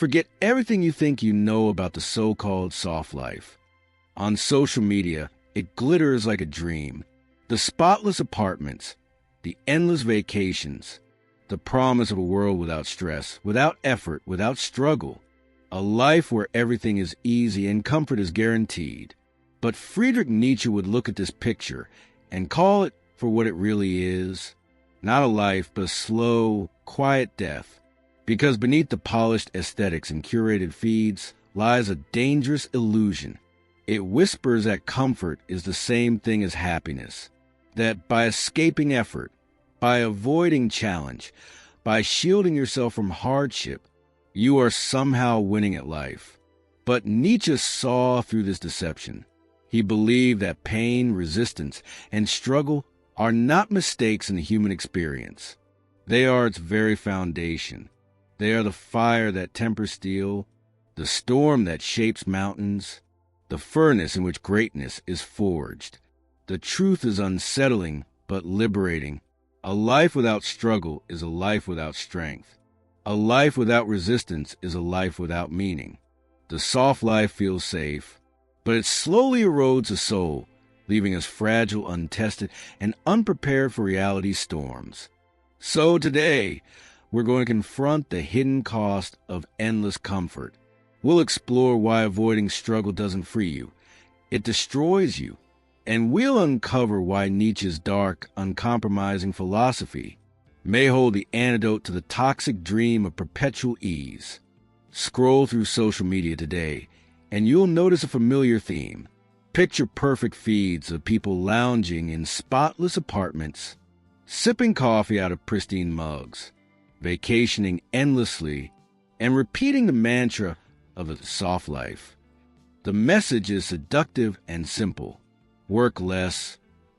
Forget everything you think you know about the so-called soft life. On social media, it glitters like a dream. The spotless apartments, the endless vacations, the promise of a world without stress, without effort, without struggle, a life where everything is easy and comfort is guaranteed. But Friedrich Nietzsche would look at this picture and call it for what it really is, not a life, but a slow, quiet death. Because beneath the polished aesthetics and curated feeds lies a dangerous illusion. It whispers that comfort is the same thing as happiness, that by escaping effort, by avoiding challenge, by shielding yourself from hardship, you are somehow winning at life. But Nietzsche saw through this deception. He believed that pain, resistance, and struggle are not mistakes in the human experience. They are its very foundation. They are the fire that tempers steel, the storm that shapes mountains, the furnace in which greatness is forged. The truth is unsettling but liberating. A life without struggle is a life without strength. A life without resistance is a life without meaning. The soft life feels safe, but it slowly erodes the soul, leaving us fragile, untested, and unprepared for reality's storms. So today, we're going to confront the hidden cost of endless comfort. We'll explore why avoiding struggle doesn't free you. It destroys you. And we'll uncover why Nietzsche's dark, uncompromising philosophy may hold the antidote to the toxic dream of perpetual ease. Scroll through social media today, and you'll notice a familiar theme. Picture-perfect feeds of people lounging in spotless apartments, sipping coffee out of pristine mugs, vacationing endlessly, and repeating the mantra of a soft life. The message is seductive and simple. Work less,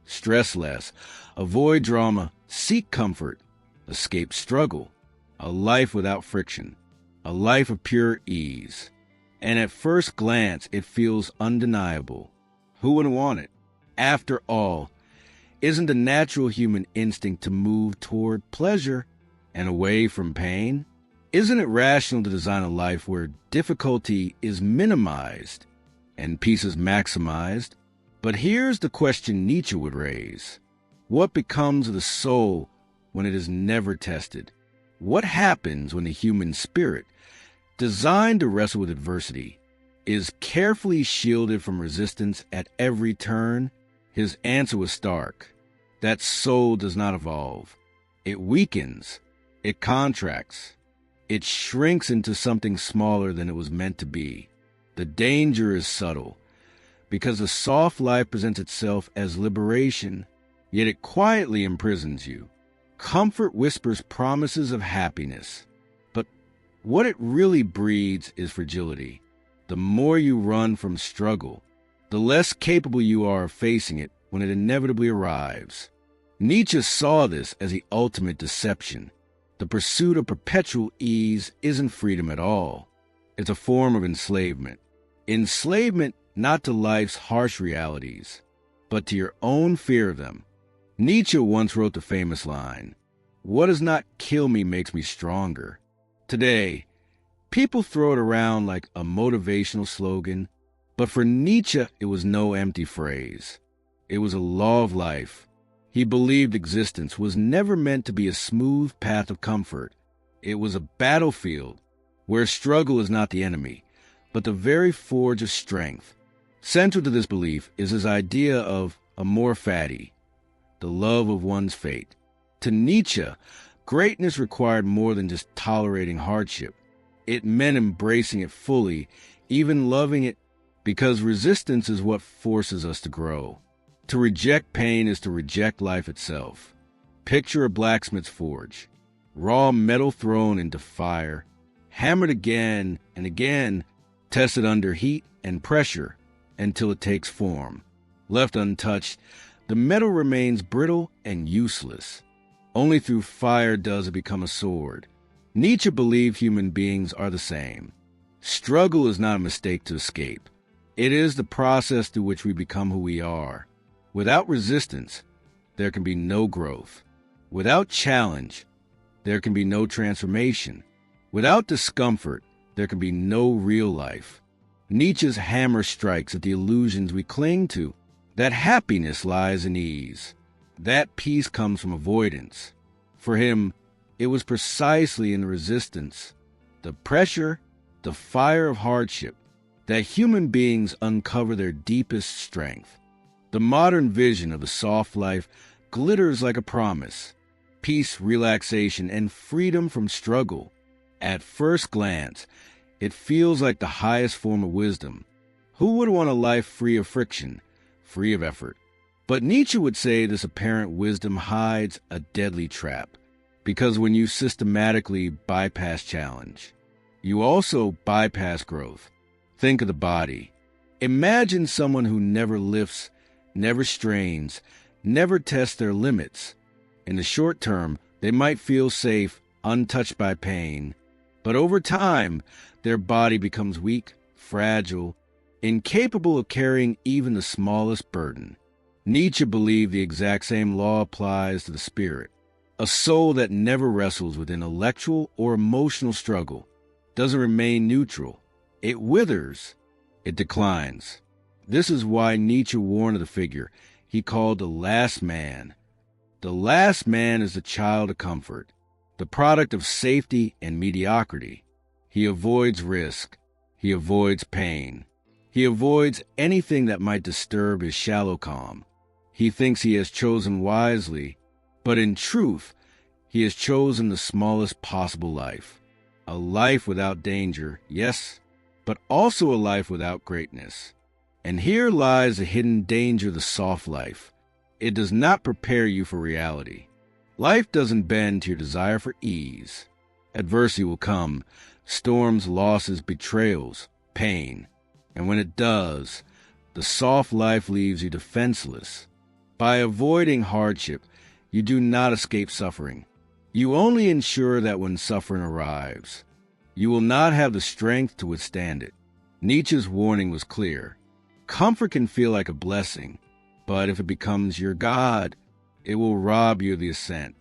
stress less, avoid drama, seek comfort, escape struggle, a life without friction, a life of pure ease. And at first glance, it feels undeniable. Who wouldn't want it? After all, isn't the natural human instinct to move toward pleasure and away from pain? Isn't it rational to design a life where difficulty is minimized and peace is maximized? But here's the question Nietzsche would raise. What becomes of the soul when it is never tested? What happens when the human spirit, designed to wrestle with adversity, is carefully shielded from resistance at every turn? His answer was stark. That soul does not evolve. It weakens. It contracts. It shrinks into something smaller than it was meant to be. The danger is subtle, because the soft life presents itself as liberation, yet it quietly imprisons you. Comfort whispers promises of happiness, but what it really breeds is fragility. The more you run from struggle, the less capable you are of facing it when it inevitably arrives. Nietzsche saw this as the ultimate deception. The pursuit of perpetual ease isn't freedom at all. It's a form of enslavement. Enslavement not to life's harsh realities, but to your own fear of them. Nietzsche once wrote the famous line, "What does not kill me makes me stronger." Today, people throw it around like a motivational slogan, but for Nietzsche, it was no empty phrase. It was a law of life. He believed existence was never meant to be a smooth path of comfort. It was a battlefield where struggle is not the enemy, but the very forge of strength. Central to this belief is his idea of Amor, Fati, the love of one's fate. To Nietzsche, greatness required more than just tolerating hardship. It meant embracing it fully, even loving it, because resistance is what forces us to grow. To reject pain is to reject life itself. Picture a blacksmith's forge, raw metal thrown into fire, hammered again and again, tested under heat and pressure until it takes form. Left untouched, the metal remains brittle and useless. Only through fire does it become a sword. Nietzsche believed human beings are the same. Struggle is not a mistake to escape. It is the process through which we become who we are. Without resistance, there can be no growth. Without challenge, there can be no transformation. Without discomfort, there can be no real life. Nietzsche's hammer strikes at the illusions we cling to, that happiness lies in ease, that peace comes from avoidance. For him, it was precisely in the resistance, the pressure, the fire of hardship, that human beings uncover their deepest strength. The modern vision of the soft life glitters like a promise, peace, relaxation, and freedom from struggle. At first glance, it feels like the highest form of wisdom. Who would want a life free of friction, free of effort? But Nietzsche would say this apparent wisdom hides a deadly trap, because when you systematically bypass challenge, you also bypass growth. Think of the body. Imagine someone who never lifts, never strains, never tests their limits. In the short term, they might feel safe, untouched by pain. But over time, their body becomes weak, fragile, incapable of carrying even the smallest burden. Nietzsche believed the exact same law applies to the spirit. A soul that never wrestles with intellectual or emotional struggle doesn't remain neutral. It withers. It declines. This is why Nietzsche warned of the figure he called the last man. The last man is the child of comfort, the product of safety and mediocrity. He avoids risk. He avoids pain. He avoids anything that might disturb his shallow calm. He thinks he has chosen wisely, but in truth, he has chosen the smallest possible life. A life without danger, yes, but also a life without greatness. And here lies the hidden danger of the soft life. It does not prepare you for reality. Life doesn't bend to your desire for ease. Adversity will come, storms, losses, betrayals, pain. And when it does, the soft life leaves you defenseless. By avoiding hardship, you do not escape suffering. You only ensure that when suffering arrives, you will not have the strength to withstand it. Nietzsche's warning was clear. Comfort can feel like a blessing, but if it becomes your God, it will rob you of the ascent.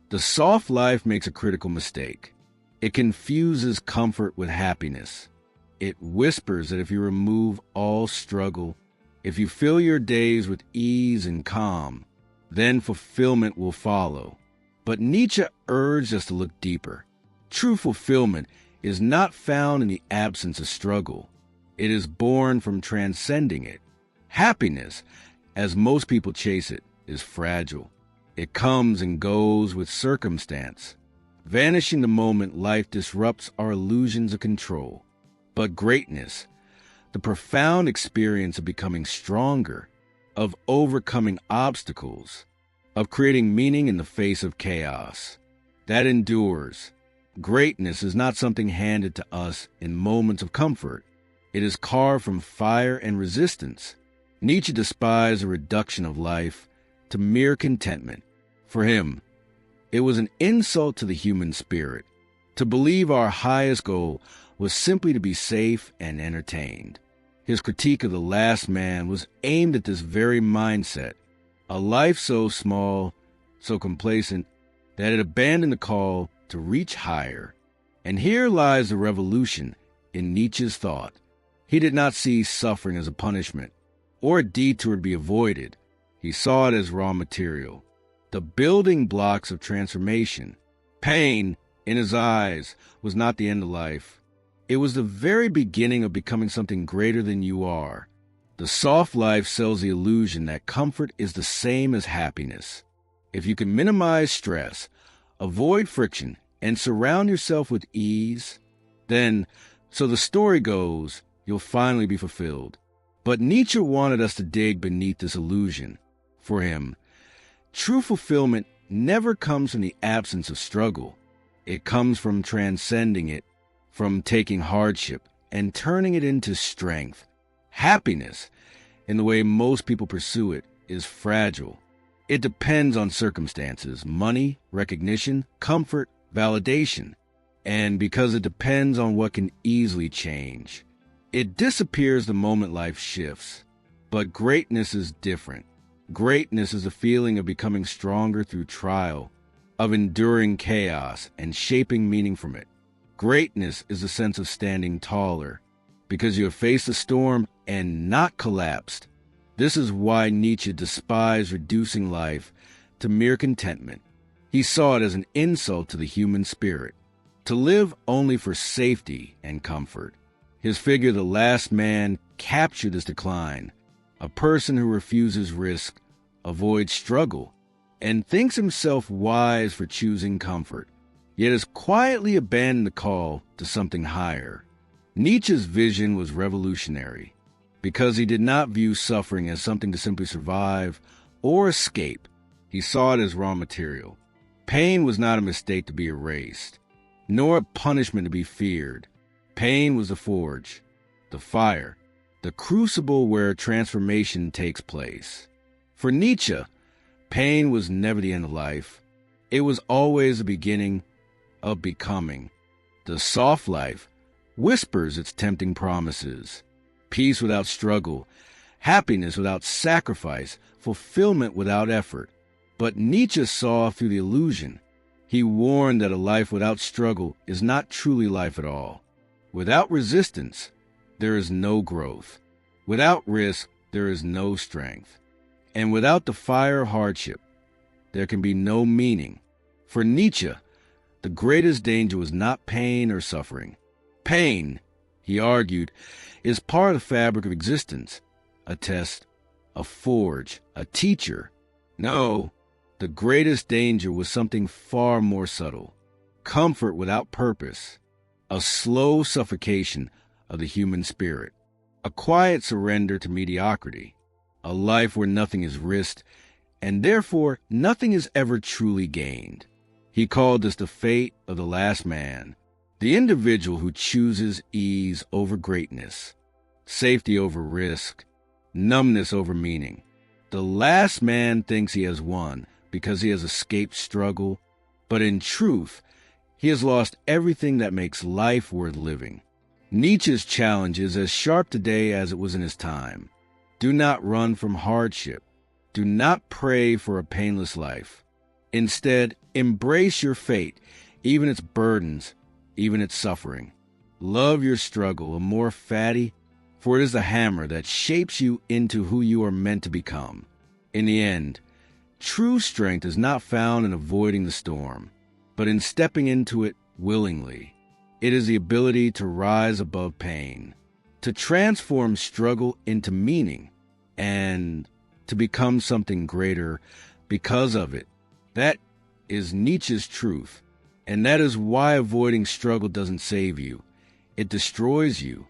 The soft life makes a critical mistake. It confuses comfort with happiness. It whispers that if you remove all struggle, if you fill your days with ease and calm, then fulfillment will follow. But Nietzsche urged us to look deeper. True fulfillment is not found in the absence of struggle. It is born from transcending it. Happiness, as most people chase it, is fragile. It comes and goes with circumstance, vanishing the moment life disrupts our illusions of control. But greatness, the profound experience of becoming stronger, of overcoming obstacles, of creating meaning in the face of chaos, that endures. Greatness is not something handed to us in moments of comfort. It is carved from fire and resistance. Nietzsche despised the reduction of life to mere contentment. For him, it was an insult to the human spirit to believe our highest goal was simply to be safe and entertained. His critique of the last man was aimed at this very mindset, a life so small, so complacent, that it abandoned the call to reach higher. And here lies the revolution in Nietzsche's thought. He did not see suffering as a punishment or a detour to be avoided. He saw it as raw material, the building blocks of transformation. Pain, in his eyes, was not the end of life. It was the very beginning of becoming something greater than you are. The soft life sells the illusion that comfort is the same as happiness. If you can minimize stress, avoid friction, and surround yourself with ease, then, so the story goes, you'll finally be fulfilled. But Nietzsche wanted us to dig beneath this illusion. For him, true fulfillment never comes from the absence of struggle. It comes from transcending it, from taking hardship and turning it into strength. Happiness, in the way most people pursue it, is fragile. It depends on circumstances, money, recognition, comfort, validation. And because it depends on what can easily change, it disappears the moment life shifts. But greatness is different. Greatness is the feeling of becoming stronger through trial, of enduring chaos and shaping meaning from it. Greatness is the sense of standing taller, because you have faced a storm and not collapsed. This is why Nietzsche despised reducing life to mere contentment. He saw it as an insult to the human spirit, to live only for safety and comfort. His figure, the last man, captured this decline, a person who refuses risk, avoids struggle, and thinks himself wise for choosing comfort, yet has quietly abandoned the call to something higher. Nietzsche's vision was revolutionary, because he did not view suffering as something to simply survive or escape. He saw it as raw material. Pain was not a mistake to be erased, nor a punishment to be feared. Pain was the forge, the fire, the crucible where transformation takes place. For Nietzsche, pain was never the end of life. It was always the beginning of becoming. The soft life whispers its tempting promises: peace without struggle, happiness without sacrifice, fulfillment without effort. But Nietzsche saw through the illusion. He warned that a life without struggle is not truly life at all. Without resistance, there is no growth. Without risk, there is no strength. And without the fire of hardship, there can be no meaning. For Nietzsche, the greatest danger was not pain or suffering. Pain, he argued, is part of the fabric of existence, a test, a forge, a teacher. No, the greatest danger was something far more subtle: comfort without purpose, a slow suffocation of the human spirit, a quiet surrender to mediocrity, a life where nothing is risked, and therefore nothing is ever truly gained. He called this the fate of the last man, the individual who chooses ease over greatness, safety over risk, numbness over meaning. The last man thinks he has won because he has escaped struggle, but in truth, he has lost everything that makes life worth living. Nietzsche's challenge is as sharp today as it was in his time. Do not run from hardship. Do not pray for a painless life. Instead, embrace your fate, even its burdens, even its suffering. Love your struggle, Amor, Fati, for it is the hammer that shapes you into who you are meant to become. In the end, true strength is not found in avoiding the storm, but in stepping into it willingly. It is the ability to rise above pain, to transform struggle into meaning, and to become something greater because of it. That is Nietzsche's truth, and that is why avoiding struggle doesn't save you. It destroys you.